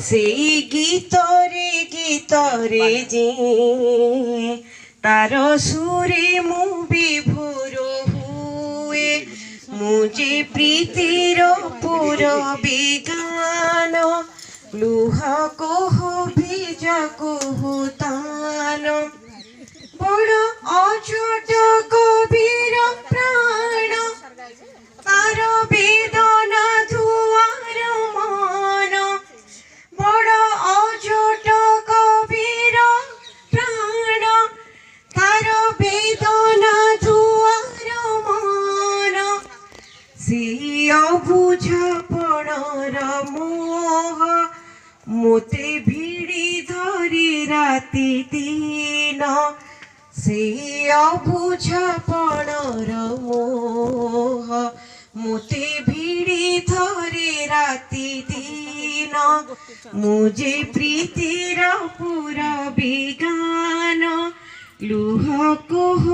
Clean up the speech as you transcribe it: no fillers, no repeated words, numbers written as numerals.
সেই গীতরে যে তার সুরে মু বিভোর হুয়ে মু যে প্রীতির পুর বিগান লুহ কোহ ভিজ কোহ তান বড় অছোট কবির প্রাণ তার বেদনা ধুয়ার মন বড় অছোট কবির প্রাণ তার বেদনা ধুয়ার মন সেই অবুঝা পড়র মোহ মোতে ভিড়ি ধরি রাতি দিন সেই অবুঝা পড়র মোহ মোতে ভিড়ি ধরে রাতি দিন মু যে প্রীতির পুর বিগান লুহ কোহ